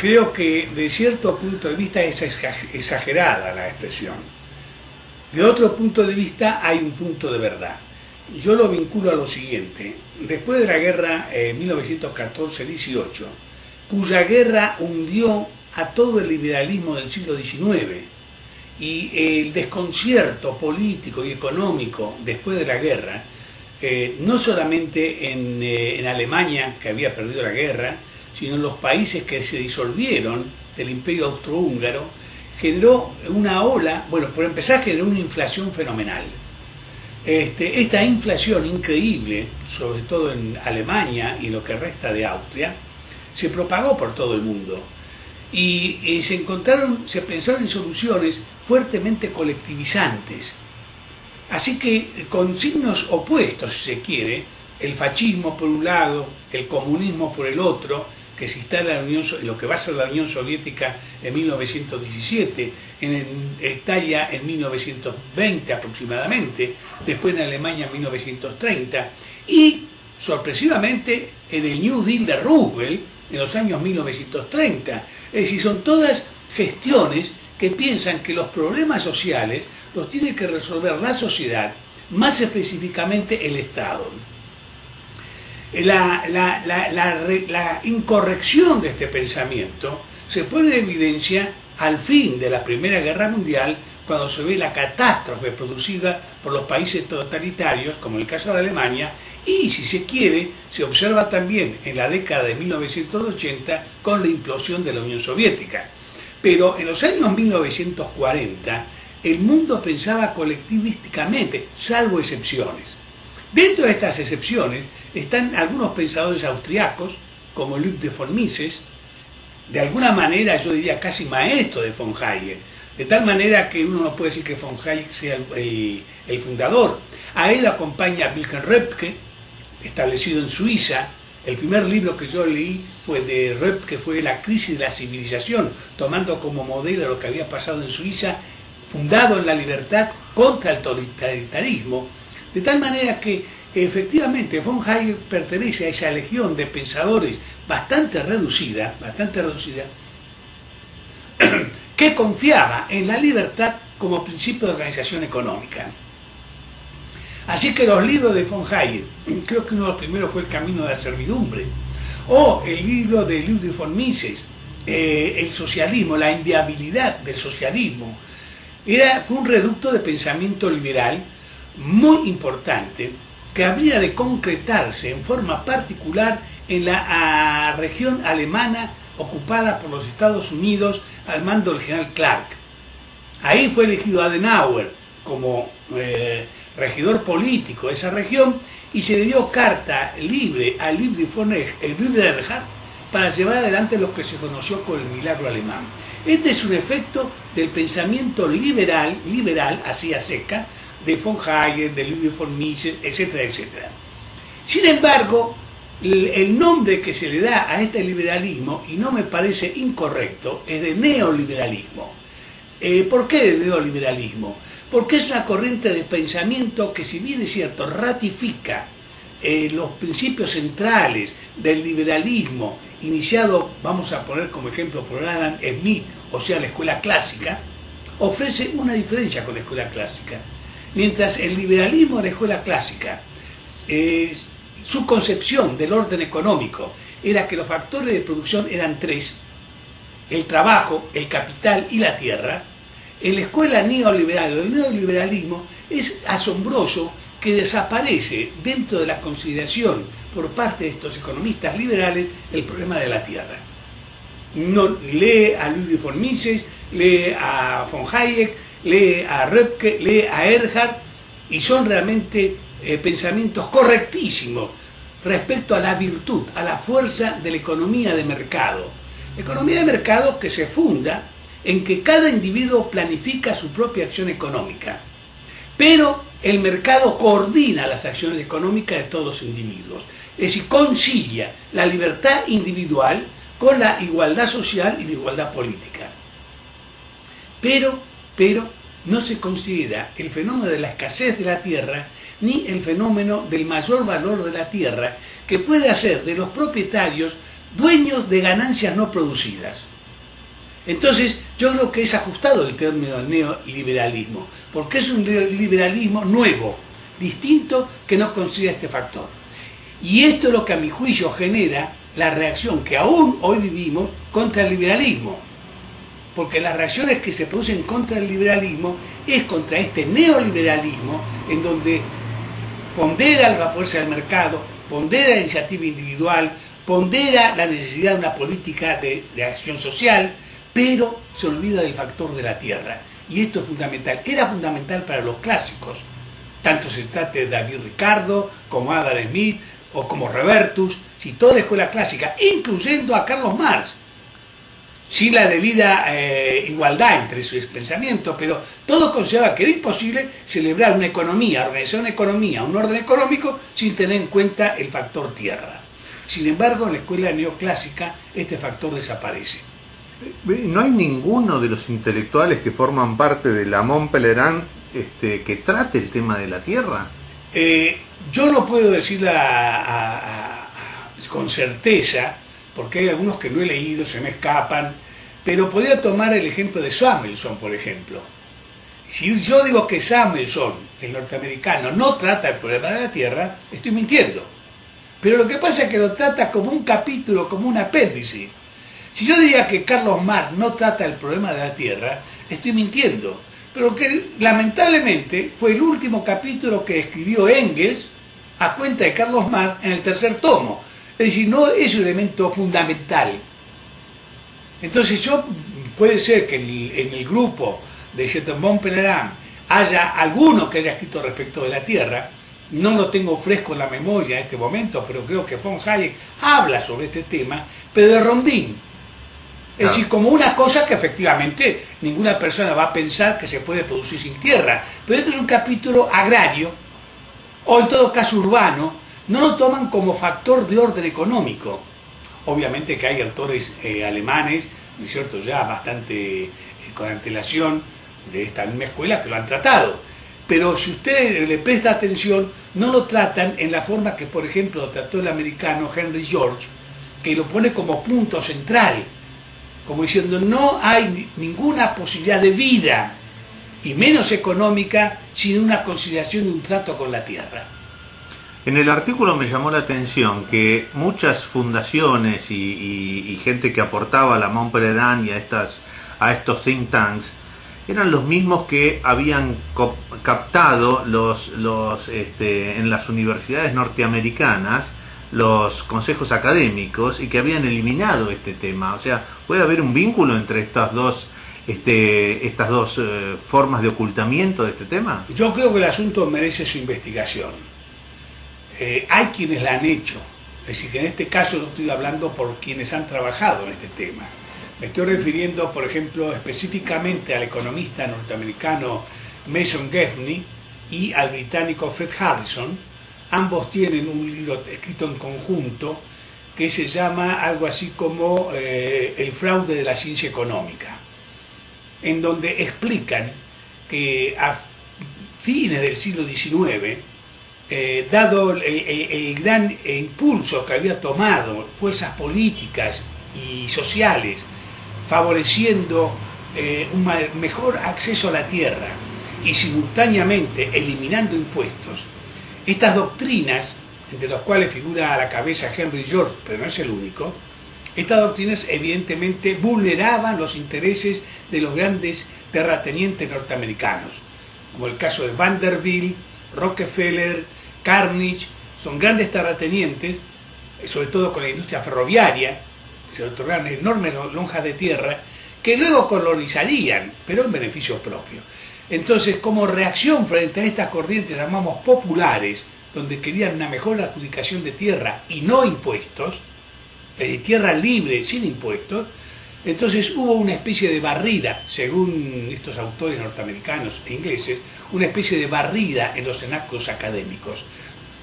Creo que de cierto punto de vista es exagerada la expresión. De otro punto de vista hay un punto de verdad. Yo lo vinculo a lo siguiente. Después de la guerra 1914-18, cuya guerra hundió a todo el liberalismo del siglo XIX, y el desconcierto político y económico después de la guerra, no solamente en Alemania, que había perdido la guerra, sino en los países que se disolvieron del Imperio Austrohúngaro, generó una ola, bueno, por empezar generó una inflación fenomenal. Esta inflación increíble, sobre todo en Alemania y lo que resta de Austria, se propagó por todo el mundo. Y se pensaron en soluciones fuertemente colectivizantes. Así que con signos opuestos, si se quiere, el fascismo por un lado, el comunismo por el otro, que se instala lo que va a ser la Unión Soviética en 1917, estalla en 1920 aproximadamente, después en Alemania en 1930, y sorpresivamente en el New Deal de Roosevelt en los años 1930. Es decir, son todas gestiones que piensan que los problemas sociales los tiene que resolver la sociedad, más específicamente el Estado. La incorrección de este pensamiento se pone en evidencia al fin de la Primera Guerra Mundial, cuando se ve la catástrofe producida por los países totalitarios, como el caso de Alemania, y si se quiere, se observa también en la década de 1980 con la implosión de la Unión Soviética. Pero en los años 1940 el mundo pensaba colectivísticamente, salvo excepciones. Dentro de estas excepciones están algunos pensadores austriacos, como Ludwig von Mises, de alguna manera yo diría casi maestro de von Hayek, de tal manera que uno no puede decir que von Hayek sea el fundador. A él acompaña Wilhelm Röpke, establecido en Suiza. El primer libro que yo leí fue de Röpke, fue La crisis de la civilización, tomando como modelo lo que había pasado en Suiza, fundado en la libertad contra el totalitarismo. De tal manera que efectivamente von Hayek pertenece a esa legión de pensadores bastante reducida, que confiaba en la libertad como principio de organización económica. Así que los libros de von Hayek, creo que uno de los primeros fue El camino de la servidumbre, o el libro de Ludwig von Mises, El socialismo, la inviabilidad del socialismo, fue un reducto de pensamiento liberal muy importante, que habría de concretarse en forma particular en la región alemana ocupada por los Estados Unidos al mando del general Clark. Ahí fue elegido Adenauer como regidor político de esa región, y se le dio carta libre a Ludwig von Erhard para llevar adelante lo que se conoció como el milagro alemán. Este es un efecto del pensamiento liberal, así a seca, de von Hayek, de Ludwig von Mises, etcétera, etcétera. Sin embargo, el nombre que se le da a este liberalismo, y no me parece incorrecto, es de neoliberalismo. ¿Por qué de neoliberalismo? Porque es una corriente de pensamiento que, si bien es cierto, ratifica los principios centrales del liberalismo iniciado, vamos a poner como ejemplo por Adam Smith, o sea, la escuela clásica, ofrece una diferencia con la escuela clásica. Mientras el liberalismo de la escuela clásica, su concepción del orden económico era que los factores de producción eran tres: el trabajo, el capital y la tierra. En la escuela neoliberal, el neoliberalismo, es asombroso que desaparece dentro de la consideración por parte de estos economistas liberales el problema de la tierra. No, lee a Ludwig von Mises, lee a von Hayek, lee a Röpke, lee a Erhard, y son realmente pensamientos correctísimos respecto a la virtud, a la fuerza de la economía de mercado. La economía de mercado que se funda en que cada individuo planifica su propia acción económica, pero el mercado coordina las acciones económicas de todos los individuos, es decir, concilia la libertad individual con la igualdad social y la igualdad política. Pero no se considera el fenómeno de la escasez de la tierra ni el fenómeno del mayor valor de la tierra, que puede hacer de los propietarios dueños de ganancias no producidas. Entonces, yo creo que es ajustado el término neoliberalismo, porque es un liberalismo nuevo, distinto, que no considera este factor. Y esto es lo que a mi juicio genera la reacción que aún hoy vivimos contra el liberalismo. Porque las reacciones que se producen contra el liberalismo es contra este neoliberalismo en donde pondera la fuerza del mercado, pondera la iniciativa individual, pondera la necesidad de una política de acción social, pero se olvida del factor de la tierra. Y esto es fundamental. Era fundamental para los clásicos, tanto se trate de David Ricardo, como Adam Smith, o como Revertus, si toda la escuela clásica, incluyendo a Carlos Marx, sin la debida igualdad entre sus pensamientos, pero todo consideraba que era imposible celebrar una economía, organizar una economía, un orden económico, sin tener en cuenta el factor tierra. Sin embargo, en la escuela neoclásica este factor desaparece. ¿No hay ninguno de los intelectuales que forman parte de la Mont Pelerin que trate el tema de la tierra? Yo no puedo decirlo con certeza, porque hay algunos que no he leído, se me escapan, pero podría tomar el ejemplo de Samuelson, por ejemplo. Si yo digo que Samuelson, el norteamericano, no trata el problema de la tierra, estoy mintiendo. Pero lo que pasa es que lo trata como un capítulo, como un apéndice. Si yo diría que Carlos Marx no trata el problema de la tierra, estoy mintiendo. Pero que lamentablemente fue el último capítulo que escribió Engels a cuenta de Carlos Marx en el tercer tomo. Es decir, no es un elemento fundamental. Entonces puede ser que en el grupo de Mont Pelerin haya alguno que haya escrito respecto de la tierra. No lo tengo fresco en la memoria en este momento, pero creo que von Hayek habla sobre este tema, pero de rondín. Es decir, como una cosa que efectivamente ninguna persona va a pensar que se puede producir sin tierra. Pero este es un capítulo agrario, o en todo caso urbano, no lo toman como factor de orden económico. Obviamente que hay autores alemanes, ¿no es cierto?, ya bastante con antelación de esta misma escuela que lo han tratado. Pero si usted le presta atención, no lo tratan en la forma que, por ejemplo, lo trató el americano Henry George, que lo pone como punto central, como diciendo no hay ninguna posibilidad de vida, y menos económica, sin una consideración de un trato con la tierra. En el artículo me llamó la atención que muchas fundaciones y gente que aportaba a la Mont Pelerin y a estos think tanks eran los mismos que habían captado en las universidades norteamericanas los consejos académicos y que habían eliminado este tema. O sea, ¿puede haber un vínculo entre estas dos formas de ocultamiento de este tema? Yo creo que el asunto merece su investigación. Hay quienes la han hecho, es decir, que en este caso yo estoy hablando por quienes han trabajado en este tema. Me estoy refiriendo, por ejemplo, específicamente al economista norteamericano Mason Gaffney y al británico Fred Harrison. Ambos tienen un libro escrito en conjunto que se llama algo así como El fraude de la ciencia económica, en donde explican que a fines del siglo XIX, dado el gran impulso que había tomado fuerzas políticas y sociales, favoreciendo un mejor acceso a la tierra y simultáneamente eliminando impuestos, estas doctrinas, entre las cuales figura a la cabeza Henry George, pero no es el único, estas doctrinas evidentemente vulneraban los intereses de los grandes terratenientes norteamericanos, como el caso de Vanderbilt, Rockefeller, Carnegie. Son grandes terratenientes, sobre todo con la industria ferroviaria, se otorgaron enormes lonjas de tierra que luego colonizarían, pero en beneficio propio. Entonces, como reacción frente a estas corrientes llamamos populares, donde querían una mejor adjudicación de tierra y no impuestos, tierra libre sin impuestos, entonces hubo una especie de barrida, según estos autores norteamericanos e ingleses, una especie de barrida en los cenaclos académicos.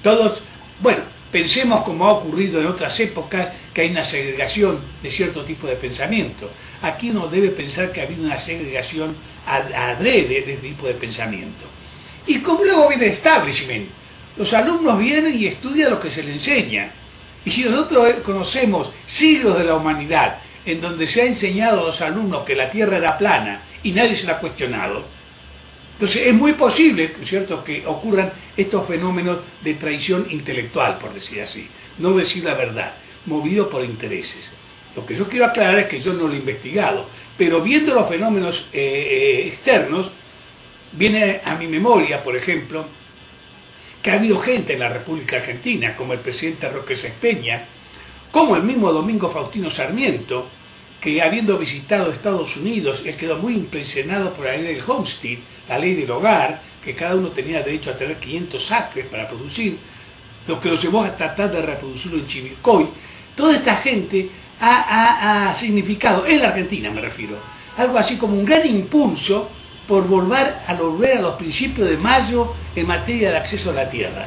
Todos, bueno, pensemos como ha ocurrido en otras épocas, que hay una segregación de cierto tipo de pensamiento. Aquí uno debe pensar que ha habido una segregación adrede de este tipo de pensamiento. Y como luego viene el establishment, los alumnos vienen y estudian lo que se les enseña. Y si nosotros conocemos siglos de la humanidad en donde se ha enseñado a los alumnos que la Tierra era plana y nadie se la ha cuestionado. Entonces es muy posible, ¿cierto?, que ocurran estos fenómenos de traición intelectual, por decir así, no decir la verdad, movido por intereses. Lo que yo quiero aclarar es que yo no lo he investigado, pero viendo los fenómenos externos, viene a mi memoria, por ejemplo, que ha habido gente en la República Argentina, como el presidente Roque Sáenz Peña, como el mismo Domingo Faustino Sarmiento, que habiendo visitado Estados Unidos, él quedó muy impresionado por la ley del Homestead, la ley del hogar, que cada uno tenía derecho a tener 500 acres para producir, lo que lo llevó a tratar de reproducirlo en Chivilcoy. Toda esta gente ha significado, en la Argentina me refiero, algo así como un gran impulso por volver a los principios de Mayo en materia de acceso a la tierra.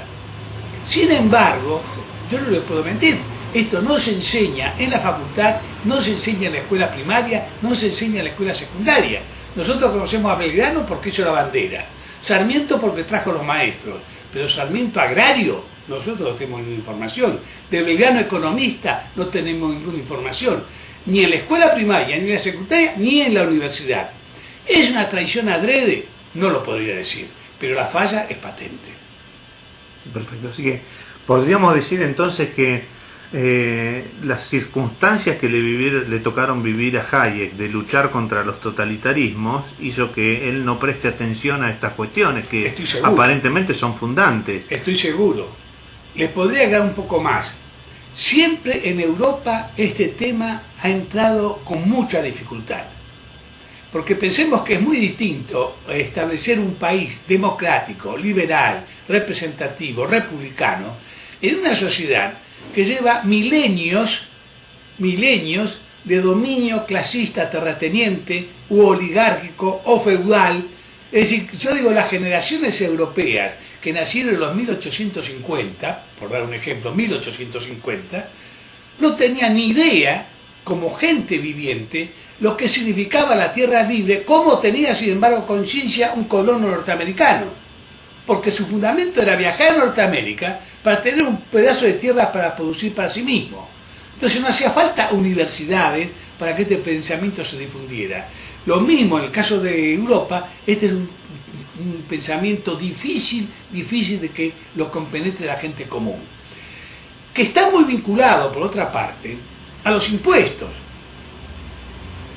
Sin embargo, yo no le puedo mentir, esto no se enseña en la facultad, no se enseña en la escuela primaria, no se enseña en la escuela secundaria. Nosotros conocemos a Belgrano porque hizo la bandera, Sarmiento porque trajo los maestros, pero Sarmiento agrario, nosotros no tenemos ninguna información. De Belgrano economista no tenemos ninguna información, ni en la escuela primaria, ni en la secundaria, ni en la universidad. ¿Es una traición adrede? No lo podría decir, pero la falla es patente. Perfecto, así que podríamos decir entonces que las circunstancias que le tocaron vivir a Hayek de luchar contra los totalitarismos hizo que él no preste atención a estas cuestiones que aparentemente son fundantes. Estoy seguro. Les podría agregar un poco más. Siempre en Europa este tema ha entrado con mucha dificultad. Porque pensemos que es muy distinto establecer un país democrático, liberal, representativo, republicano, en una sociedad que lleva milenios de dominio clasista, terrateniente, u oligárquico o feudal. Es decir, yo digo, las generaciones europeas que nacieron en los 1850, por dar un ejemplo, 1850, no tenían ni idea, como gente viviente, lo que significaba la tierra libre, como tenía, sin embargo, conciencia un colono norteamericano. Porque su fundamento era viajar a Norteamérica para tener un pedazo de tierra para producir para sí mismo. Entonces no hacía falta universidades para que este pensamiento se difundiera. Lo mismo en el caso de Europa, este es un pensamiento difícil de que lo compenetre la gente común. Que está muy vinculado, por otra parte, a los impuestos.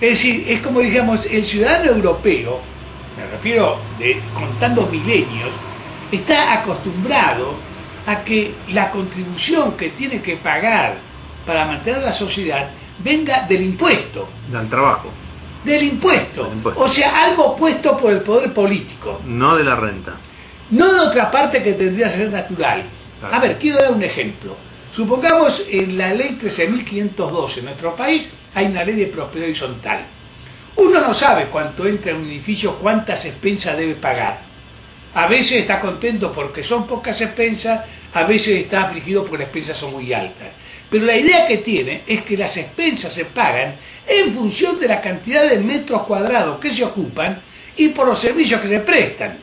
Es decir, es como digamos, el ciudadano europeo, me refiero contando milenios, está acostumbrado a que la contribución que tiene que pagar para mantener la sociedad venga del impuesto. Del trabajo. Del impuesto. O sea, algo puesto por el poder político. No de la renta. No de otra parte que tendría que ser natural. Claro. A ver, quiero dar un ejemplo. Supongamos en la ley 13.512 en nuestro país hay una ley de propiedad horizontal. Uno no sabe cuánto entra en un edificio, cuántas expensas debe pagar. A veces está contento porque son pocas expensas, a veces está afligido porque las expensas son muy altas. Pero la idea que tiene es que las expensas se pagan en función de la cantidad de metros cuadrados que se ocupan y por los servicios que se prestan.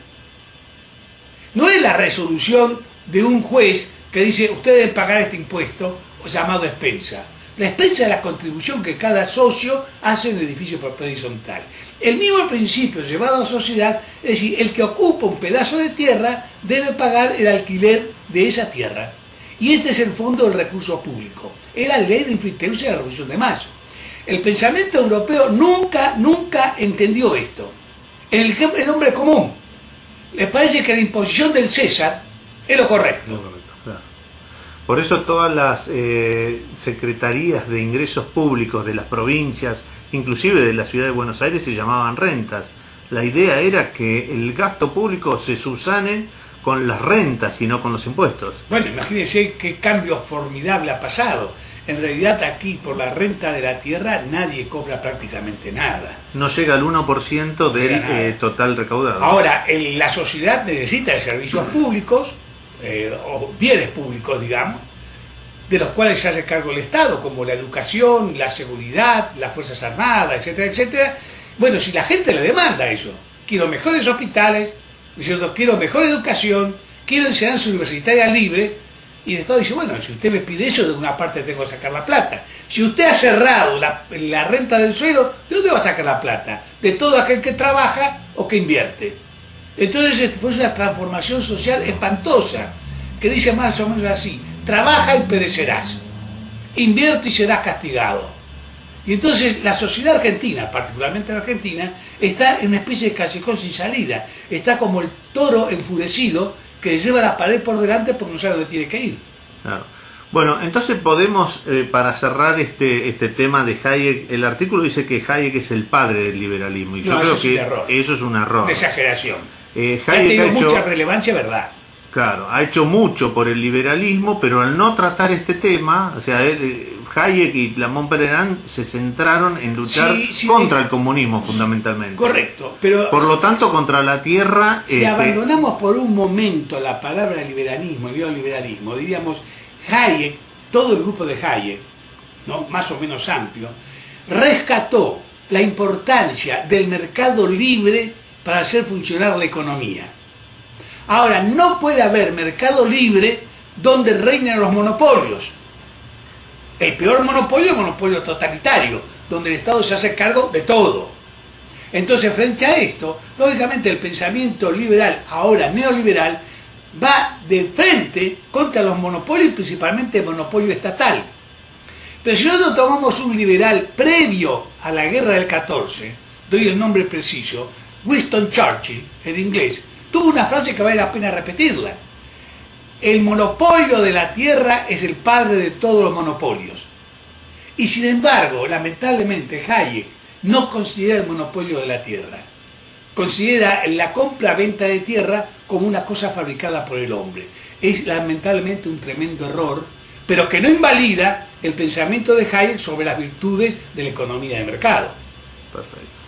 No es la resolución de un juez que dice ustedes deben pagar este impuesto llamado expensa. La expensa es la contribución que cada socio hace en el edificio de propiedad horizontal. El mismo principio llevado a sociedad, es decir, el que ocupa un pedazo de tierra debe pagar el alquiler de esa tierra. Y este es el fondo del recurso público. Es la ley de infringencia de la Revolución de Mayo. El pensamiento europeo nunca entendió esto. El hombre común le parece que la imposición del César es lo correcto. Por eso todas las secretarías de ingresos públicos de las provincias, inclusive de la ciudad de Buenos Aires, se llamaban rentas. La idea era que el gasto público se subsane con las rentas y no con los impuestos. Bueno, imagínense qué cambio formidable ha pasado. En realidad aquí por la renta de la tierra nadie cobra prácticamente nada. No llega al 1% del total recaudado. Ahora, la sociedad necesita de servicios públicos, o bienes públicos, digamos, de los cuales se hace cargo el Estado, como la educación, la seguridad, las Fuerzas Armadas, etcétera, etcétera. Bueno, si la gente le demanda eso, quiero mejores hospitales, quiero mejor educación, quiero enseñanza universitaria libre, Y el Estado dice, bueno, si usted me pide eso, de una parte tengo que sacar la plata. Si usted ha cerrado la renta del suelo, ¿de dónde va a sacar la plata? De todo aquel que trabaja o que invierte. Entonces es una transformación social espantosa, que dice más o menos así: trabaja y perecerás, invierte y serás castigado. Y entonces la sociedad argentina, particularmente la Argentina, está en una especie de callejón sin salida. Está como el toro enfurecido que lleva la pared por delante porque no sabe dónde tiene que ir. Claro. Bueno, entonces podemos, para cerrar este tema de Hayek, el artículo dice que Hayek es el padre del liberalismo, y yo creo que eso es un error. Una exageración. Hayek ha tenido mucha relevancia, ¿verdad? Claro, ha hecho mucho por el liberalismo, pero al no tratar este tema, o sea, Hayek y Lamont Peregrine se centraron en luchar contra el comunismo fundamentalmente. Correcto, pero por lo tanto contra la tierra. Si abandonamos por un momento la palabra liberalismo y neoliberalismo, diríamos Hayek, todo el grupo de Hayek, ¿no?, más o menos amplio, rescató la importancia del mercado libre para hacer funcionar la economía. Ahora, no puede haber mercado libre donde reinen los monopolios. El peor monopolio es el monopolio totalitario, donde el Estado se hace cargo de todo. Entonces, frente a esto, lógicamente el pensamiento liberal, ahora neoliberal, va de frente contra los monopolios, principalmente el monopolio estatal. Pero si nosotros tomamos un liberal previo a la guerra del 14, doy el nombre preciso, Winston Churchill, en inglés, tuvo una frase que vale la pena repetirla: el monopolio de la tierra es el padre de todos los monopolios. Y sin embargo, lamentablemente, Hayek no considera el monopolio de la tierra. Considera la compra-venta de tierra como una cosa fabricada por el hombre. Es lamentablemente un tremendo error, pero que no invalida el pensamiento de Hayek sobre las virtudes de la economía de mercado. Perfecto.